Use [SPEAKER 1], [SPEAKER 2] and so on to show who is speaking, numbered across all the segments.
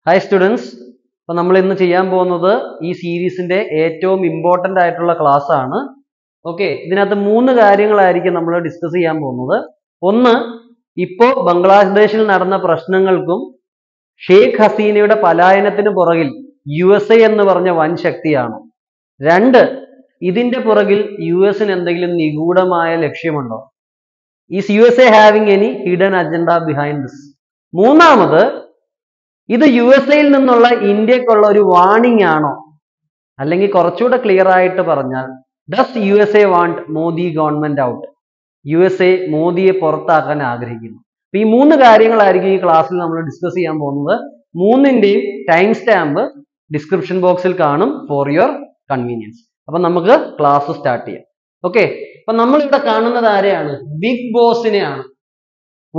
[SPEAKER 1] Hi students, അപ്പോൾ നമ്മൾ ഇന്ന് ചെയ്യാൻ പോകുന്നത് ഈ സീരീസിന്റെ ഏറ്റവും ഇമ്പോർട്ടന്റ് ആയിട്ടുള്ള ക്ലാസ് ആണ്. ഓക്കെ, ഇതിനകത്ത് 3 കാര്യങ്ങളായിരിക്കും നമ്മൾ ഡിസ്കസ് ചെയ്യാൻ പോകുന്നത്. ഒന്ന്, ഇപ്പോൾ ബംഗ്ലാദേശിൽ നടന്ന പ്രശ്നങ്ങൾക്കും ഷെയ്ഖ് ഹസീനയുടെ പലായനത്തിന് പുറകിൽ USA എന്ന് പറഞ്ഞ വൻ ശക്തിയാണ്. 2, ഇതിന്റെ പുറകിൽ US-ന് എന്തെങ്കിലും നിഗൂഢമായ ലക്ഷ്യമുണ്ടോ? Is USA having any hidden agenda behind this? മൂന്നാമത്, ഇത് USA-ൽ നിന്നുള്ള ഇന്ത്യക്കുള്ള ഒരു വാർണിംഗ് ആണോ? അല്ലെങ്കിൽ കുറച്ചുകൂടെ ക്ലിയർ ആയിട്ട് പറഞ്ഞാൽ, does USA want Modi government out? USA മോദിയെ പുറത്താക്കാൻ ആഗ്രഹിക്കുന്നു. അപ്പൊ ഈ 3 കാര്യങ്ങളായിരിക്കും ഈ ക്ലാസ്സിൽ നമ്മൾ ഡിസ്കസ് ചെയ്യാൻ പോകുന്നത്. മൂന്നിന്റെയും ടൈം സ്റ്റാമ്പ് ഡിസ്ക്രിപ്ഷൻ ബോക്സിൽ കാണും ഫോർ യുവർ കൺവീനിയൻസ്. അപ്പൊ നമുക്ക് ക്ലാസ് സ്റ്റാർട്ട് ചെയ്യാം. ഓക്കെ, അപ്പൊ നമ്മൾ ഇവിടെ കാണുന്നത് ആരെയാണ്? ബിഗ് ബോസിനെയാണ്,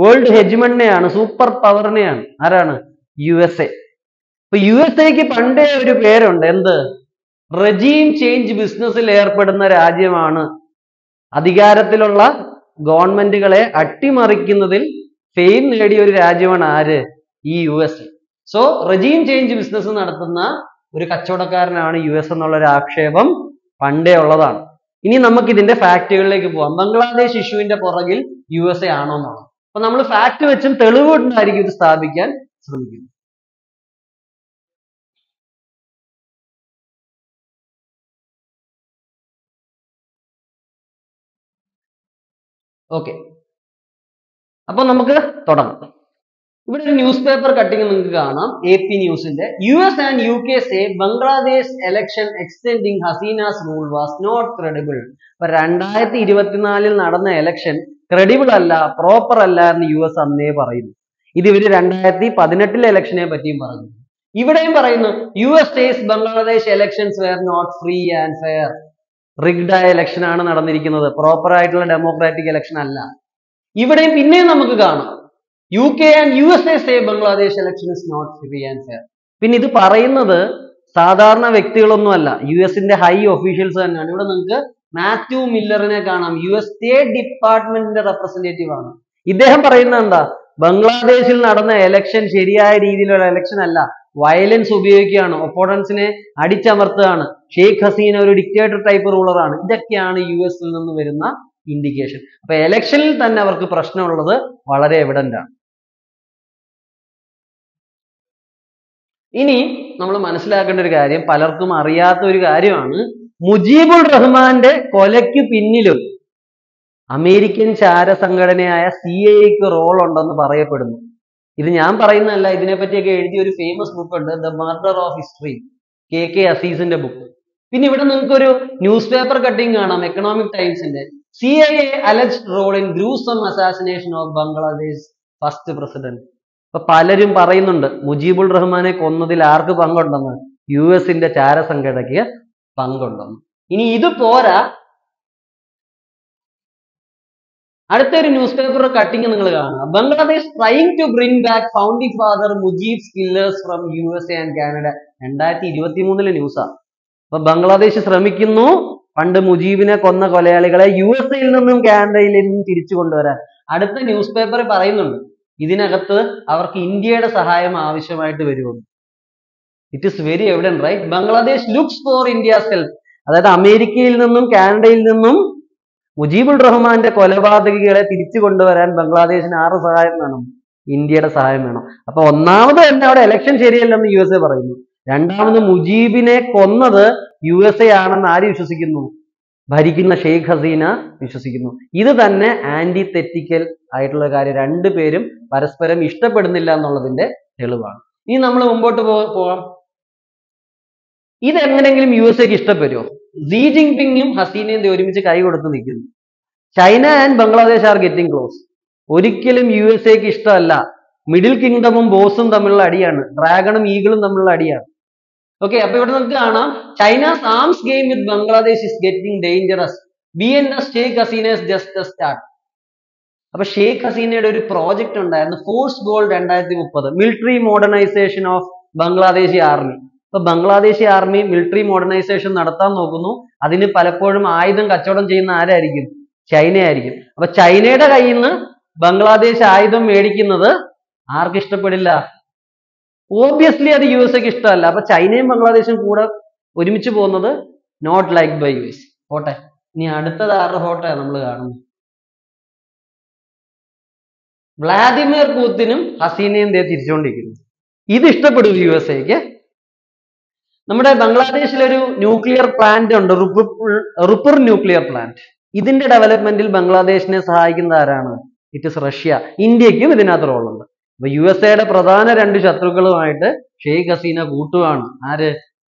[SPEAKER 1] വേൾഡ് ഹെജ്മണിനെയാണ്, സൂപ്പർ പവറിനെയാണ്. ആരാണ്? USA. ഇപ്പൊ USA-ക്ക് പണ്ടേ ഒരു പേരുണ്ട്. എന്ത്? റെജീം ചേഞ്ച് ബിസിനസ്സിൽ ഏർപ്പെടുന്ന രാജ്യമാണ്. അധികാരത്തിലുള്ള ഗവൺമെന്റുകളെ അട്ടിമറിക്കുന്നതിൽ ഫെയിം നേടിയ ഒരു രാജ്യമാണ് ആര്? ഈ USA. So regime change business നടത്തുന്ന ഒരു കച്ചവടക്കാരനാണ് US എന്നുള്ള ഒരു ആക്ഷേപം പണ്ടേ ഉള്ളതാണ്. ഇനി നമുക്ക് ഇതിന്റെ ഫാക്റ്റുകളിലേക്ക് പോവാം. ബംഗ്ലാദേശ് ഇഷ്യൂവിന്റെ പുറകിൽ USA ആണോ എന്നാണ്. അപ്പൊ നമ്മൾ ഫാക്ട് വെച്ചും തെളിവ് കൊണ്ടായിരിക്കും ഇത് സ്ഥാപിക്കാൻ ശ്രമിക്കുന്നത്. ഓക്കെ, അപ്പൊ നമുക്ക് തുടങ്ങാം. ഇവിടെ ഒരു ന്യൂസ് പേപ്പർ കട്ടിങ് നിങ്ങൾക്ക് കാണാം, AP ന്യൂസിന്റെ. US and UK say Bangladesh election extending Hasina's rule was not credible. അപ്പൊ 2024 നടന്ന election ക്രെഡിബിൾ അല്ല, പ്രോപ്പർ അല്ല എന്ന് US അന്നേ പറയുന്നു. ഇത് ഇവര് 2018 ഇലക്ഷനെ പറ്റിയും പറഞ്ഞു. ഇവിടെയും പറയുന്നു US says Bangladesh elections were not free and fair. Rigged ആയ ഇലക്ഷൻ ആണ് നടന്നിരിക്കുന്നത്, പ്രോപ്പർ ആയിട്ടുള്ള ഡെമോക്രാറ്റിക് ഇലക്ഷൻ അല്ല. ഇവിടെയും പിന്നെയും നമുക്ക് കാണാം UK and USA say Bangladesh election is not free and fair. പിന്നെ ഇത് പറയുന്നത് സാധാരണ വ്യക്തികളൊന്നുമല്ല, US-ന്റെ ഹൈ ഒഫീഷ്യൽസ് തന്നെയാണ്. ഇവിടെ നിങ്ങൾക്ക് മാത്യു മില്ലറിനെ കാണാം, US സ്റ്റേറ്റ് ഡിപ്പാർട്ട്മെന്റിന്റെ റെപ്രസെന്റേറ്റീവ് ആണ്. ഇദ്ദേഹം പറയുന്നത് എന്താ? ബംഗ്ലാദേശിൽ നടന്ന എലക്ഷൻ ശരിയായ രീതിയിലുള്ള എലക്ഷൻ അല്ല, വയലൻസ് ഉപയോഗിക്കുകയാണ്, ഒപ്പോണൻസിനെ അടിച്ചമർത്തുകയാണ്, ഷെയ്ഖ് ഹസീന ഒരു ഡിക്റ്റേറ്റർ ടൈപ്പ് റൂളറാണ്. ഇതൊക്കെയാണ് US-ൽ നിന്ന് വരുന്ന ഇൻഡിക്കേഷൻ. അപ്പൊ എലക്ഷനിൽ തന്നെ അവർക്ക് പ്രശ്നമുള്ളത് വളരെ എവിഡന്റ് ആണ്. ഇനി നമ്മൾ മനസ്സിലാക്കേണ്ട ഒരു കാര്യം, പലർക്കും അറിയാത്ത ഒരു കാര്യമാണ്, മുജീബുർ റഹ്മാന്റെ കൊലയ്ക്ക് പിന്നിലും അമേരിക്കൻ ചാര സംഘടനയായ CIA-ക്ക് റോൾ ഉണ്ടെന്ന് പറയപ്പെടുന്നു. ഇത് ഞാൻ പറയുന്നതല്ല, ഇതിനെപ്പറ്റിയൊക്കെ എഴുതിയ ഒരു ഫേമസ് ബുക്ക് ഉണ്ട്, the murder of history, KK അസീസിന്റെ ബുക്ക്. പിന്നെ ഇവിടെ നിങ്ങൾക്ക് ഒരു ന്യൂസ് പേപ്പർ കട്ടിങ് കാണാം, എക്കണോമിക് ടൈംസിന്റെ. CIA alleged role in gruesome assassination of Bangladesh first president. ഇപ്പൊ പലരും പറയുന്നുണ്ട് മുജീബുർ റഹ്മാനെ കൊന്നതിൽ ആർക്ക് പങ്കുണ്ടെന്ന്? US-ന്റെ ചാരസംഘടനയ്ക്ക് പങ്കുണ്ടെന്ന്. ഇനി ഇത് പോരാ, അടുത്തൊരു ന്യൂസ് പേപ്പർ കട്ടിങ് നിങ്ങൾ കാണുക. Bangladesh trying to bring back founding father Mujib's killers from USA and Canada. 2023 ന്യൂസാ. അപ്പൊ ബംഗ്ലാദേശ് ശ്രമിക്കുന്നു പണ്ട് മുജീബിനെ കൊന്ന കൊലയാളികളെ USA-ൽ നിന്നും കാനഡയിൽ നിന്നും തിരിച്ചു കൊണ്ടുവരാൻ. അടുത്ത ന്യൂസ് പേപ്പറിൽ പറയുന്നുണ്ട് ഇതിനകത്ത് അവർക്ക് ഇന്ത്യയുടെ സഹായം ആവശ്യമായിട്ട് വരുമെന്ന്. It is very evident, right? Bangladesh looks for India's help. അതായത് അമേരിക്കയിൽ നിന്നും കാനഡയിൽ നിന്നും മുജീബുർ റഹ്മാന്റെ കൊലപാതകികളെ തിരിച്ചു കൊണ്ടുവരാൻ ബംഗ്ലാദേശിന് ആരുടെ സഹായം വേണം? ഇന്ത്യയുടെ സഹായം വേണം. അപ്പൊ ഒന്നാമത് തന്നെ അവിടെ ഇലക്ഷൻ ശരിയല്ലെന്ന് USA പറയുന്നു. രണ്ടാമത് മുജീബിനെ കൊന്നത് USA ആണെന്ന് ആര് വിശ്വസിക്കുന്നു? ഭരിക്കുന്ന ഷെയ്ഖ് ഹസീന വിശ്വസിക്കുന്നു. ഇത് തന്നെ ആന്റിതെറ്റിക്കൽ ആയിട്ടുള്ള കാര്യം. രണ്ടുപേരും പരസ്പരം ഇഷ്ടപ്പെടുന്നില്ല എന്നുള്ളതിന്റെ തെളിവാണ്. ഇനി നമ്മൾ മുമ്പോട്ട് പോകാം. ഇതെങ്ങനെങ്കിലും USA-ക്ക് ഇഷ്ടപ്പെടുമോ? സീ ജിൻപിങ്ങും ഹസീനയും ഒരുമിച്ച് കൈ കൊടുത്ത് നിൽക്കുന്നു. China and Bangladesh are getting close. ഒരിക്കലും USA-ക്ക് ഇഷ്ടമല്ല. മിഡിൽ കിങ്ഡമും ബോസും തമ്മിലുള്ള അടിയാണ്, ഡ്രാഗണും ഈഗിളും തമ്മിലുള്ള അടിയാണ്. ഓക്കെ, അപ്പൊ ഇവിടെ നമുക്ക് കാണാം China's arms game with Bangladesh is getting dangerous. Sheikh Hasina's just the start. അപ്പൊ ഷെയ്ഖ് ഹസീനയുടെ ഒരു പ്രോജക്റ്റ് ഉണ്ടായിരുന്നു, forces goal 2030, military modernisation of Bangladeshi army. അപ്പൊ ബംഗ്ലാദേശി ആർമി മിലിറ്ററി മോഡേണൈസേഷൻ നടത്താൻ നോക്കുന്നു. അതിന് പലപ്പോഴും ആയുധം കച്ചവടം ചെയ്യുന്ന ആരായിരിക്കും? ചൈനയായിരിക്കും. അപ്പൊ ചൈനയുടെ കയ്യിൽ നിന്ന് ബംഗ്ലാദേശ് ആയുധം മേടിക്കുന്നത് ആർക്ക് ഇഷ്ടപ്പെടില്ല? ഓബിയസ്ലി അത് യു എസ് എക്ക് ഇഷ്ടമല്ല. അപ്പൊ ചൈനയും ബംഗ്ലാദേശും കൂടെ ഒരുമിച്ച് പോകുന്നത് not like by U S. പോട്ടെ, ഇനി അടുത്തത് ആരുടെ ഫോട്ടോയാണ് നമ്മൾ കാണുന്നത്? വ്ളാദിമിർ പുതിനും ഹസീനയും തിരിച്ചുകൊണ്ടിരിക്കുന്നു. ഇത് ഇഷ്ടപ്പെടും യു എസ് എക്ക്. നമ്മുടെ ബംഗ്ലാദേശിലൊരു ന്യൂക്ലിയർ പ്ലാന്റ് ഉണ്ട്, റുപ്പുർ ന്യൂക്ലിയർ പ്ലാന്റ്. ഇതിന്റെ ഡെവലപ്മെന്റിൽ ബംഗ്ലാദേശിനെ സഹായിക്കുന്ന ആരാണ്? It is Russia. ഇന്ത്യക്കും ഇതിനകത്ത് റോളുണ്ട്. അപ്പൊ യു എസ് എയുടെ പ്രധാന രണ്ട് ശത്രുക്കളുമായിട്ട് ഷെയ്ഖ് ഹസീന കൂട്ടുകയാണ്. ആര്?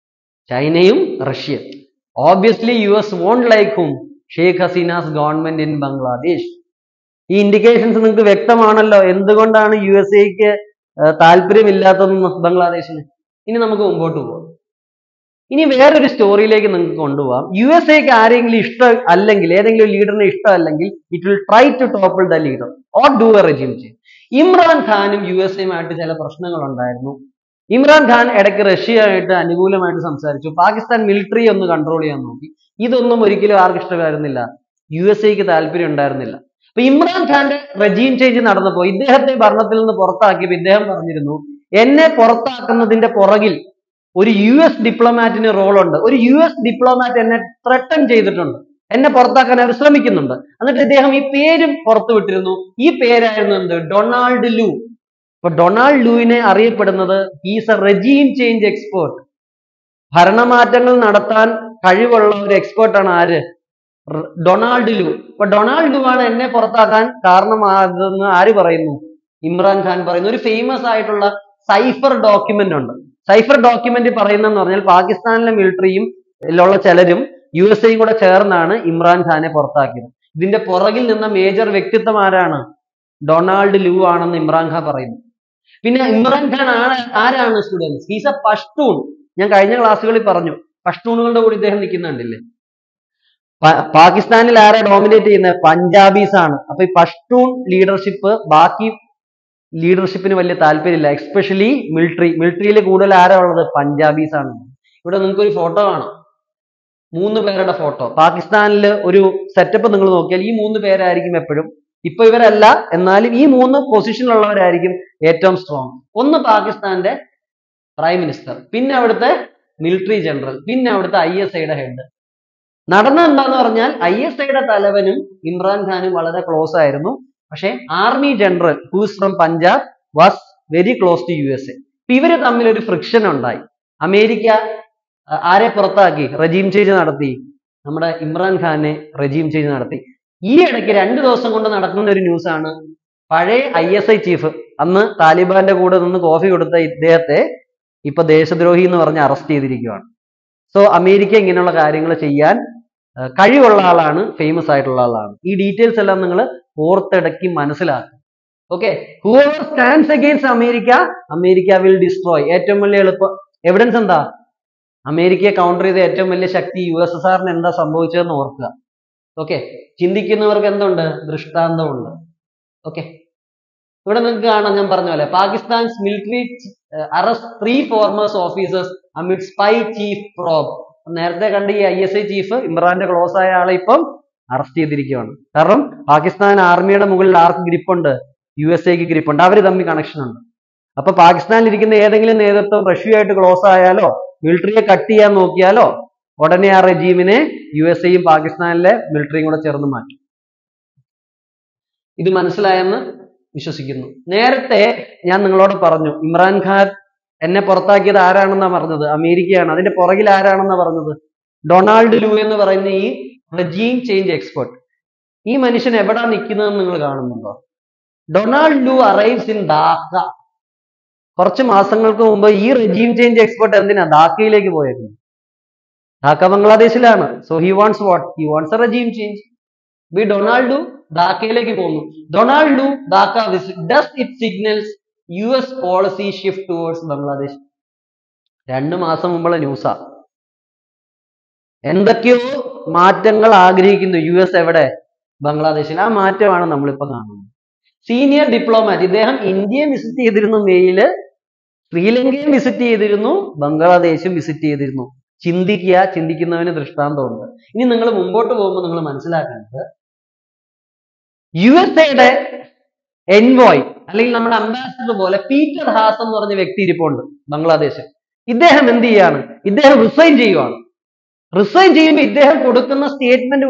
[SPEAKER 1] ചൈനയും Russia. Obviously U S won't like hmm? Sheikh Hasina's government in Bangladesh. ഈ ഇൻഡിക്കേഷൻസ് നിങ്ങൾക്ക് വ്യക്തമാണല്ലോ എന്തുകൊണ്ടാണ് യു എസ് എക്ക് താല്പര്യമില്ലാത്തതെന്ന് ബംഗ്ലാദേശിന്. ഇനി നമുക്ക് മുമ്പോട്ട് പോകാം. ഇനി വേറൊരു സ്റ്റോറിയിലേക്ക് നിങ്ങൾക്ക് കൊണ്ടുപോകാം. യു എസ് എക്ക് ആരെങ്കിലും ഇഷ്ടം അല്ലെങ്കിൽ, ഏതെങ്കിലും ലീഡറിനെ ഇഷ്ടമല്ലെങ്കിൽ, it will try to topple the leader or do a regime change. Imran ഖാനും യു എസ് എയുമായിട്ട് ചില പ്രശ്നങ്ങൾ ഉണ്ടായിരുന്നു. ഇമ്രാൻ ഖാൻ ഇടയ്ക്ക് റഷ്യയായിട്ട് അനുകൂലമായിട്ട് സംസാരിച്ചു. പാകിസ്ഥാൻ മിലിറ്ററി ഒന്ന് കൺട്രോൾ ചെയ്യാൻ നോക്കി. ഇതൊന്നും ഒരിക്കലും ആർക്കും ഇഷ്ടമായിരുന്നില്ല, യു എസ് എക്ക് താല്പര്യം ഉണ്ടായിരുന്നില്ല. അപ്പൊ ഇമ്രാൻ ഖാന്റെ റെജീം ചേഞ്ച് നടന്നപ്പോൾ ഇദ്ദേഹത്തെ ഭരണത്തിൽ നിന്ന് പുറത്താക്കിയപ്പോൾ ഇദ്ദേഹം പറഞ്ഞിരുന്നു, എന്നെ പുറത്താക്കുന്നതിന്റെ പുറകിൽ ഒരു യു എസ് ഡിപ്ലോമാറ്റിന് റോളുണ്ട്. ഒരു യു എസ് ഡിപ്ലോമാറ്റ് എന്നെ ത്രട്ടൺ ചെയ്തിട്ടുണ്ട്, എന്നെ പുറത്താക്കാൻ അവർ ശ്രമിക്കുന്നുണ്ട്. എന്നിട്ട് ഇദ്ദേഹം ഈ പേരും പുറത്തു വിട്ടിരുന്നു. ഈ പേരായിരുന്നു എന്ത്? Donald Lu. അപ്പൊ ഡൊണാൾഡ് ലൂവിനെ അറിയപ്പെടുന്നത് he's a regime change expert. ഭരണമാറ്റങ്ങൾ നടത്താൻ കഴിവുള്ള ഒരു എക്സ്പേർട്ടാണ് ആര്? Donald Lu. അപ്പൊ ഡൊണാൾഡ് ലൂ ആണ് എന്നെ പുറത്താക്കാൻ കാരണമാകുന്ന ആര് പറയുന്നു? ഇമ്രാൻ ഖാൻ പറയുന്നു. ഒരു ഫേമസ് ആയിട്ടുള്ള സൈഫർ ഡോക്യുമെന്റ് ഉണ്ട്. സൈഫർ ഡോക്യുമെന്റ് പറയുന്നതെന്ന് പറഞ്ഞാൽ പാകിസ്ഥാനിലെ മിലിറ്ററിയും ഉള്ള ചിലരും യു എസ് എയും കൂടെ ചേർന്നാണ് ഇമ്രാൻ ഖാനെ പുറത്താക്കിയത്. ഇതിന്റെ പുറകിൽ നിന്ന മേജർ വ്യക്തിത്വം ആരാണ്? ഡൊണാൾഡ് ലൂ ആണെന്ന് ഇമ്രാൻ ഖാൻ പറയുന്നു. പിന്നെ ഇമ്രാൻ ഖാൻ ആരാണ് സ്റ്റുഡൻസ്? He's A Pashtun. ഞാൻ കഴിഞ്ഞ ക്ലാസ്സുകളിൽ പറഞ്ഞു, പഷ്തൂണുകളുടെ കൂടെ ഇദ്ദേഹം നിൽക്കുന്നുണ്ടല്ലേ. പാകിസ്ഥാനിൽ ആരാ ഡോമിനേറ്റ് ചെയ്യുന്നത്? പഞ്ചാബീസ് ആണ്. അപ്പൊ ഈ പഷ്തൂൺ ലീഡർഷിപ്പ് ബാക്കി ലീഡർഷിപ്പിന് വലിയ താല്പര്യമില്ല, എക്സ്പെഷ്യലി മിലിറ്ററിയിൽ കൂടുതൽ ആരാ ഉള്ളത്? പഞ്ചാബീസ് ആണ്. ഇവിടെ നിങ്ങൾക്ക് ഒരു ഫോട്ടോ കാണാം, 3 പേരുടെ ഫോട്ടോ. പാകിസ്ഥാനിൽ ഒരു സെറ്റപ്പ് നിങ്ങൾ നോക്കിയാൽ ഈ 3 പേരായിരിക്കും എപ്പോഴും. ഇപ്പൊ ഇവരല്ല, എന്നാലും ഈ 3 പൊസിഷനിലുള്ളവരായിരിക്കും ഏറ്റവും സ്ട്രോങ്. ഒന്ന് പാകിസ്ഥാന്റെ പ്രൈം മിനിസ്റ്റർ, പിന്നെ അവിടുത്തെ മിലിറ്ററി ജനറൽ, പിന്നെ അവിടുത്തെ ISIയുടെ ഹെഡ്. നടന്നത് എന്താന്ന് പറഞ്ഞാൽ ISIയുടെ തലവനും ഇമ്രാൻ ഖാനും വളരെ ക്ലോസ് ആയിരുന്നു. പക്ഷെ army general who's from Punjab was very close to USA. ഇവര് തമ്മിൽ ഒരു ഫ്രിക്ഷൻ ഉണ്ടായി. അമേരിക്ക ആരെ പുറത്താക്കി? റെജീം ചേഞ്ച് നടത്തി. നമ്മുടെ ഇമ്രാൻ ഖാനെ റെജീം ചേഞ്ച് നടത്തി. ഈ ഇടയ്ക്ക് 2 ദിവസം കൊണ്ട് നടക്കുന്ന ഒരു ന്യൂസ് ആണ്, പഴയ ISI ചീഫ്, അന്ന് താലിബാന്റെ കൂടെ നിന്ന് കോഫി കൊടുത്ത ഇദ്ദേഹത്തെ ഇപ്പൊ ദേശദ്രോഹി എന്ന് പറഞ്ഞ് അറസ്റ്റ് ചെയ്തിരിക്കുകയാണ്. സോ അമേരിക്ക ഇങ്ങനെയുള്ള കാര്യങ്ങൾ ചെയ്യാൻ കഴിവുള്ള ആളാണ്, ഫേമസ് ആയിട്ടുള്ള ആളാണ്. ഈ ഡീറ്റെയിൽസ് എല്ലാം നിങ്ങൾ ഓർത്തിടക്കി മനസ്സിലാക്കും. Okay, whoever stands against America, America will destroy. ഏറ്റവും വലിയ എവിഡൻസ് എന്താ? അമേരിക്കയെ കൗണ്ടർ ചെയ്ത ഏറ്റവും വലിയ ശക്തി USSRന് എന്താ സംഭവിച്ചതെന്ന് ഓർക്കുക. ഓക്കെ, ചിന്തിക്കുന്നവർക്ക് എന്തുണ്ട്? ദൃഷ്ടാന്തമുണ്ട്. ഓക്കെ, ഇവിടെ നിങ്ങൾക്ക് കാണാം, ഞാൻ പറഞ്ഞ പോലെ Pakistan's military arrest 3 formers officers amid spy chief probe. നേരത്തെ കണ്ട ഈ ISI ചീഫ്, ഇമ്രാന്റെ ക്ലോസ് ആയ ആളെ ഇപ്പം അറസ്റ്റ് ചെയ്തിരിക്കുകയാണ്. കാരണം പാകിസ്ഥാൻ ആർമിയുടെ മുകളിൽ ആർക്ക് ഗ്രിപ്പുണ്ട്? USAക്ക് ഗ്രിപ്പുണ്ട്. അവര് തമ്മിൽ കണക്ഷൻ ഉണ്ട്. അപ്പൊ പാകിസ്ഥാനിൽ ഇരിക്കുന്ന ഏതെങ്കിലും നേതൃത്വം റഷ്യയായിട്ട് ക്ലോസ് ആയാലോ, മിലിറ്ററിയെ കട്ട് ചെയ്യാൻ നോക്കിയാലോ, ഉടനെ ആ റെജീമിനെ USAയും പാകിസ്ഥാനിലെ മിലിറ്ററിയും കൂടെ ചേർന്ന് മാറ്റും. ഇത് മനസ്സിലായെന്ന് വിശ്വസിക്കുന്നു. നേരത്തെ ഞാൻ നിങ്ങളോട് പറഞ്ഞു, ഇമ്രാൻ ഖാൻ എന്നെ പുറത്താക്കിയത് ആരാണെന്നാ പറഞ്ഞത്? അമേരിക്കയാണ്. അതിന്റെ പുറകിൽ ആരാണെന്നാ പറഞ്ഞത്? ഡൊണാൾഡ് ലൂ എന്ന് പറയുന്ന ഈ റെജീം ചേഞ്ച് എക്സ്പെർട്ട്. ഈ മനുഷ്യൻ എവിടാ നിൽക്കുന്നതെന്ന് നിങ്ങൾ കാണുന്നുണ്ടോ? Donald Lu arrives in Dhaka. കുറച്ച് മാസങ്ങൾക്ക് മുമ്പ് ഈ റെജീം ചേഞ്ച് എക്സ്പെർട്ട് എന്തിനാ ധാക്കയിലേക്ക് പോയേക്കുന്നത്? ധാക്ക ബംഗ്ലാദേശിലാണ്. So he wants what? He wants a regime change. ബി ഡൊണാൾഡ് ലൂ ധാക്കയിലേക്ക് പോകുന്നു. Donald Lu Dhaka visit does it signals US policy shift towards Bangladesh. 2 മാസം മുമ്പുള്ള ന്യൂസാ. എന്തൊക്കെയോ മാറ്റങ്ങൾ ആഗ്രഹിക്കുന്നു US. എവിടെ? ബംഗ്ലാദേശിൽ. ആ മാറ്റമാണ് നമ്മളിപ്പോ കാണുന്നത്. സീനിയർ ഡിപ്ലോമാറ്റ്, ഇദ്ദേഹം ഇന്ത്യയെ വിസിറ്റ് ചെയ്തിരുന്നു, മെയില് ശ്രീലങ്കയും വിസിറ്റ് ചെയ്തിരുന്നു, ബംഗ്ലാദേശും വിസിറ്റ് ചെയ്തിരുന്നു. ചിന്തിക്കുക, ചിന്തിക്കുന്നവന് ദൃഷ്ടാന്തമുണ്ട്. ഇനി നിങ്ങൾ മുമ്പോട്ട് പോകുമ്പോൾ നിങ്ങൾ മനസ്സിലാക്കേണ്ടത്, USA എൻവോയ് അല്ലെങ്കിൽ നമ്മുടെ അംബാസിഡർ പോലെ പീറ്റർ ഹാസ് എന്ന് പറഞ്ഞ വ്യക്തി ഇരിപ്പുണ്ട് ബംഗ്ലാദേശിൽ. ഇദ്ദേഹം എന്ത് ചെയ്യാണ്? ഇദ്ദേഹം റിസൈൻ ചെയ്യുവാണ്. റിസൈൻ ചെയ്യുമ്പോൾ ഇദ്ദേഹം കൊടുക്കുന്ന സ്റ്റേറ്റ്മെന്റ്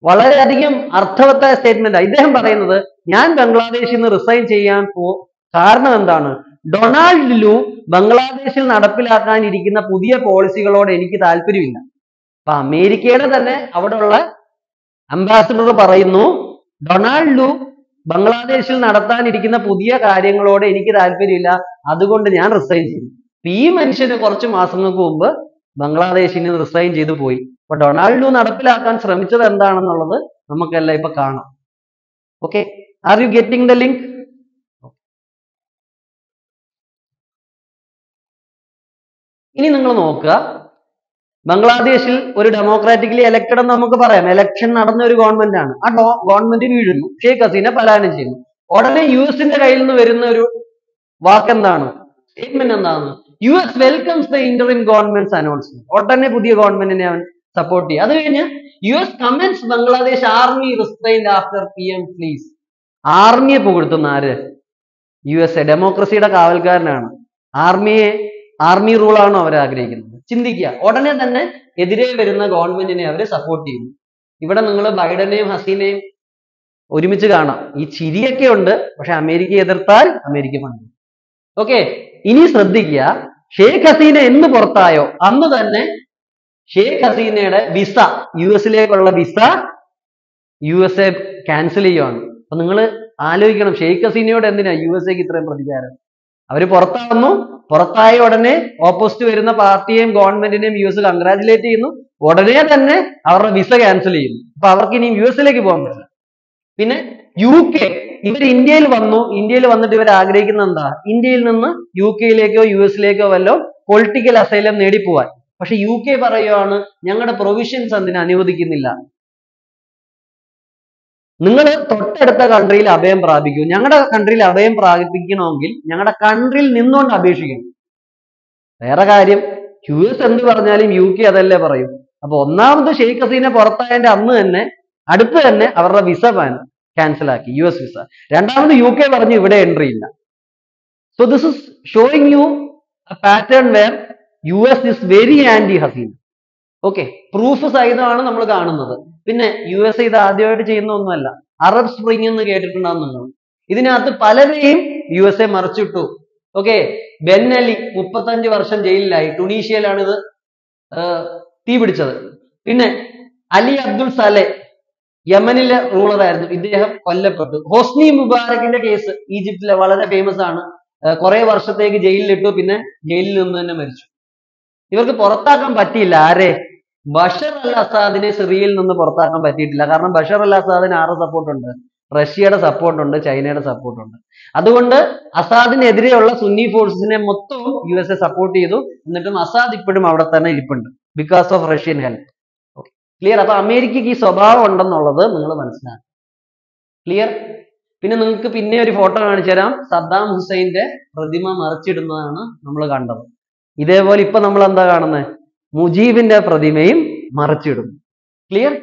[SPEAKER 1] വളരെയധികം അർത്ഥവത്തായ സ്റ്റേറ്റ്മെന്റ്. ഇദ്ദേഹം പറയുന്നത്, ഞാൻ ബംഗ്ലാദേശിൽ നിന്ന് റിസൈൻ ചെയ്യാൻ കാരണം എന്താണ്? ഡൊണാൾഡ് ലു ബംഗ്ലാദേശിൽ നടപ്പിലാക്കാനിരിക്കുന്ന പുതിയ പോളിസികളോട് എനിക്ക് താല്പര്യമില്ല. അപ്പൊ അമേരിക്കയുടെ തന്നെ അവിടെയുള്ള അംബാസിഡർ പറയുന്നു, ഡൊണാൾഡ് ലു ബംഗ്ലാദേശിൽ നടത്താനിരിക്കുന്ന പുതിയ കാര്യങ്ങളോട് എനിക്ക് താല്പര്യമില്ല, അതുകൊണ്ട് ഞാൻ റിസൈൻ ചെയ്യും. ഈ മനുഷ്യന് കുറച്ച് മാസങ്ങൾക്ക് മുമ്പ് ബംഗ്ലാദേശിൽ നിന്ന് റിസൈൻ ചെയ്തു പോയി. അപ്പൊ ഡൊണാൾഡ് ലു നടപ്പിലാക്കാൻ ശ്രമിച്ചത് എന്താണെന്നുള്ളത് നമുക്കെല്ലാം ഇപ്പൊ കാണാം. Okay, are you getting the link? ഇനി നിങ്ങൾ നോക്കുക, ബംഗ്ലാദേശിൽ ഒരു ഡെമോക്രാറ്റിക്കലി എലക്റ്റഡ് എന്ന് നമുക്ക് പറയാം. എലക്ഷൻ നടന്ന ഒരു ഗവൺമെന്റ് ആണ്. ആ ഗവൺമെന്റ് വീഴുന്നു, ഷെയ്ഖ് ഹസീന പലായനം ചെയ്യുന്നു. ഉടനെ യുഎസിന്റെ കയ്യിൽ നിന്ന് വരുന്ന ഒരു വാക്ക് എന്താണ്? സ്റ്റേറ്റ്മെന്റ് എന്താണ്? US welcomes the interim government's announcement. ഉടനെ പുതിയ ഗവൺമെന്റിനെ അവൻ സപ്പോർട്ട് ചെയ്യും. അത് കഴിഞ്ഞ് US comments Bangladesh army restrained after PM flees. ആർമിയെ പുകഴ്ത്തുന്ന ആര്? USA. ഡെമോക്രസിയുടെ കാവൽക്കാരനാണ്. ആർമി റൂളാണോ അവർ ആഗ്രഹിക്കുന്നത്? ചിന്തിക്കുക. ഉടനെ തന്നെ എതിരെ വരുന്ന ഗവൺമെന്റിനെ അവർ സപ്പോർട്ട് ചെയ്യുന്നു. ഇവിടെ നിങ്ങൾ ബൈഡനെയും ഹസീനയും ഒരുമിച്ച് കാണാം. ഈ ചിരിയൊക്കെ ഉണ്ട്, പക്ഷെ അമേരിക്കയെ എതിർത്താൽ അമേരിക്ക പണിയും. ഓക്കെ, ഇനി ശ്രദ്ധിക്കുക, ഷെയ്ഖ് ഹസീന എന്ന് പുറത്തായോ അന്ന് തന്നെ ഷെയ്ഖ് ഹസീനയുടെ വിസ, യുഎസിലേക്കുള്ള വിസ USA ക്യാൻസൽ ചെയ്യുവാണ്. അപ്പൊ നിങ്ങൾ ആലോചിക്കണം, ഷെയ്ഖ് ഹസീനയോട് എന്തിനാ USA ഇത്രയും പ്രതികാരം? അവര് പുറത്താവുന്നു, പുറത്തായ ഉടനെ ഓപ്പോസിറ്റ് വരുന്ന പാർട്ടിയെയും ഗവൺമെന്റിനെയും US കൺഗ്രാറ്റുലേറ്റ് ചെയ്യുന്നു, ഉടനെ തന്നെ അവരുടെ വിസ ക്യാൻസൽ ചെയ്യുന്നു. അപ്പൊ അവർക്ക് ഇനിയും US പോകാൻ പറ്റില്ല. പിന്നെ UK, ഇവർ ഇന്ത്യയിൽ വന്നു. ഇന്ത്യയിൽ വന്നിട്ട് ഇവർ ആഗ്രഹിക്കുന്ന എന്താ? ഇന്ത്യയിൽ നിന്ന് UK US വല്ലോ പൊളിറ്റിക്കൽ അസൈലം നേടിപ്പോവാൻ. പക്ഷെ UK പറയുവാണ്, ഞങ്ങളുടെ പ്രൊവിഷൻസ് അതിന് അനുവദിക്കുന്നില്ല. നിങ്ങൾ തൊട്ടടുത്ത കൺട്രിയിൽ അഭയം പ്രാപിക്കൂ. ഞങ്ങളുടെ കൺട്രിയിൽ അഭയം പ്രാപിക്കണമെങ്കിൽ ഞങ്ങളുടെ കൺട്രിയിൽ നിന്നുകൊണ്ട് അപേക്ഷിക്കണം. വേറെ കാര്യം, US എന്ത് പറഞ്ഞാലും UK അതല്ലേ പറയും. അപ്പൊ ഒന്നാമത് ഷെയ്ഖ് ഹസീന പുറത്തായതിന്റെ അന്ന് തന്നെ അടുത്ത് തന്നെ അവരുടെ വിസ ക്യാൻസൽ ആക്കി, US വിസ. രണ്ടാമത് UK പറഞ്ഞു ഇവിടെ എൻട്രി ഇല്ല. So this is showing you a pattern where US is very anti Hasina. Okay, proof സഹിതമാണ് നമ്മൾ കാണുന്നത്. പിന്നെ USA ഇത് ആദ്യമായിട്ട് ചെയ്യുന്ന ഒന്നുമല്ല. അറബ് സ്പ്രിംഗ് എന്ന് കേട്ടിട്ടുണ്ടാവും നിങ്ങൾ. ഇതിനകത്ത് പലരെയും USA മറിച്ചിട്ടു. ഓക്കെ, ബെൻ അലി 35 വർഷം ജയിലിലായി. ടുണീഷ്യയിലാണ് ഇത് തീ പിടിച്ചത്. പിന്നെ അലി അബ്ദുൽ സലെ യമനിലെ റൂളർ ആയിരുന്നു, ഇദ്ദേഹം കൊല്ലപ്പെട്ടു. ഹൊസ്നി മുബാരക്കിന്റെ കേസ് ഈജിപ്തിലെ വളരെ ഫേമസ് ആണ്. കുറെ വർഷത്തേക്ക് ജയിലിലിട്ടു, പിന്നെ ജയിലിൽ നിന്ന് തന്നെ മരിച്ചു. ഇവർക്ക് പുറത്താക്കാൻ പറ്റിയില്ല. ആരെ? ബഷർ അൽ അസാദിനെ സിറിയയിൽ നിന്ന് പുറത്താക്കാൻ പറ്റിയിട്ടില്ല. കാരണം ബഷർ അൽ അസാദിന് ആരുടെ സപ്പോർട്ട് ഉണ്ട്? റഷ്യയുടെ സപ്പോർട്ട് ഉണ്ട്, ചൈനയുടെ സപ്പോർട്ട് ഉണ്ട്. അതുകൊണ്ട് അസാദിനെതിരെയുള്ള സുന്നി ഫോഴ്സസിനെ മൊത്തവും USA സപ്പോർട്ട് ചെയ്തു. എന്നിട്ടും അസാദ് ഇപ്പോഴും അവിടെ തന്നെ ഇരിപ്പുണ്ട്, because of Russian help. Clear? അപ്പൊ അമേരിക്കക്ക് ഈ സ്വഭാവം ഉണ്ടെന്നുള്ളത് നിങ്ങൾ മനസ്സിലാക്കണം. ക്ലിയർ? പിന്നെ നിങ്ങൾക്ക് പിന്നെ ഒരു ഫോട്ടോ കാണിച്ചു തരാം. സദ്ദാം ഹുസൈന്റെ പ്രതിമ മറിച്ചിടുന്നതാണ് നമ്മൾ കണ്ടത്. ഇതേപോലെ ഇപ്പൊ നമ്മൾ എന്താ കാണുന്നത്? മുജീബിന്റെ പ്രതിമയും മറിച്ചിടുന്നു. ക്ലിയർ?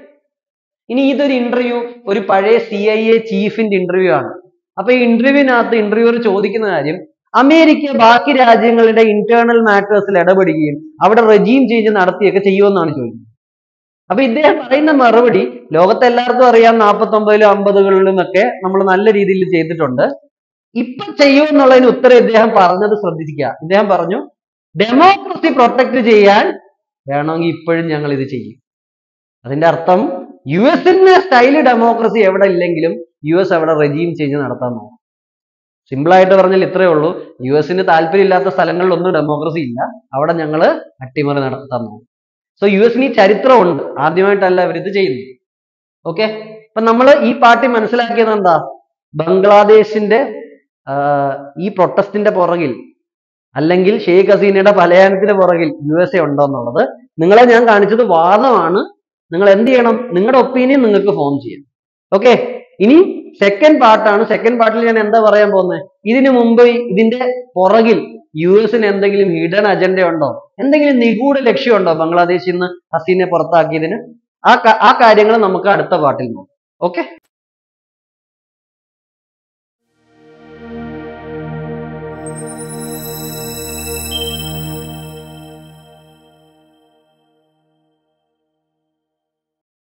[SPEAKER 1] ഇനി ഇതൊരു ഇന്റർവ്യൂ, ഒരു പഴയ CIA ചീഫിന്റെ ഇന്റർവ്യൂ ആണ്. അപ്പൊ ഈ ഇന്റർവ്യൂവിനകത്ത് ഇന്റർവ്യൂവർ ചോദിക്കുന്ന കാര്യം, അമേരിക്ക ബാക്കി രാജ്യങ്ങളുടെ ഇന്റേണൽ മാറ്റേഴ്സിൽ ഇടപെടുകയും അവിടെ റെജീം ചേഞ്ച് നടത്തിയൊക്കെ ചെയ്യുമെന്നാണ് ചോദിക്കുന്നത്. അപ്പൊ ഇദ്ദേഹം പറയുന്ന മറുപടി ലോകത്തെ എല്ലാവർക്കും അറിയാം. 49ലും 50കളിലും ഒക്കെ നമ്മൾ നല്ല രീതിയിൽ ചെയ്തിട്ടുണ്ട്. ഇപ്പൊ ചെയ്യുമെന്നുള്ളതിന് ഉത്തരം ഇദ്ദേഹം പറഞ്ഞത് ശ്രദ്ധിക്കുക. ഇദ്ദേഹം പറഞ്ഞു, ഡെമോക്രസി പ്രൊട്ടക്ട് ചെയ്യാൻ വേണമെങ്കിൽ ഇപ്പോഴും ഞങ്ങൾ ഇത് ചെയ്യും. അതിന്റെ അർത്ഥം US-ന്റെ സ്റ്റൈല് ഡെമോക്രസി എവിടെ ഇല്ലെങ്കിലും US അവിടെ റെജീം ചേഞ്ച് നടത്താൻ നോക്കും. സിമ്പിൾ ആയിട്ട് പറഞ്ഞാൽ ഇത്രയേ ഉള്ളൂ. US-ന് താല്പര്യമില്ലാത്ത സ്ഥലങ്ങളിലൊന്നും ഡെമോക്രസി ഇല്ല, അവിടെ ഞങ്ങൾ അട്ടിമറി നടത്താൻ നോക്കും. സോ US-ന് ഈ ചരിത്രമുണ്ട്, ആദ്യമായിട്ടല്ല അവരിത് ചെയ്യുന്നത്. ഓക്കെ, അപ്പൊ നമ്മൾ ഈ പാർട്ടി മനസ്സിലാക്കിയത് എന്താ? ബംഗ്ലാദേശിന്റെ ഈ പ്രൊട്ടസ്റ്റിന്റെ പുറകിൽ അല്ലെങ്കിൽ ഷെയ്ഖ് ഹസീനയുടെ പലായനത്തിന് പുറകിൽ USA ഉണ്ടോ എന്നുള്ളത് നിങ്ങളെ ഞാൻ കാണിച്ചത് വാദമാണ്. നിങ്ങൾ എന്ത് ചെയ്യണം? നിങ്ങളുടെ ഒപ്പീനിയൻ നിങ്ങൾക്ക് ഫോം ചെയ്യാം. ഓക്കെ, ഇനി സെക്കൻഡ് പാർട്ടാണ്. സെക്കൻഡ് പാർട്ടിൽ ഞാൻ എന്താ പറയാൻ പോകുന്നത്? ഇതിനു മുമ്പ് ഇതിന്റെ പുറകിൽ US-ന് എന്തെങ്കിലും ഹിഡൻ അജണ്ട ഉണ്ടോ? എന്തെങ്കിലും നിഗൂഢ ലക്ഷ്യമുണ്ടോ ബംഗ്ലാദേശിൽ നിന്ന് ഹസീനെ പുറത്താക്കിയതിന്? ആ കാര്യങ്ങൾ നമുക്ക് അടുത്ത പാർട്ടിൽ നോക്കാം. ഓക്കെ.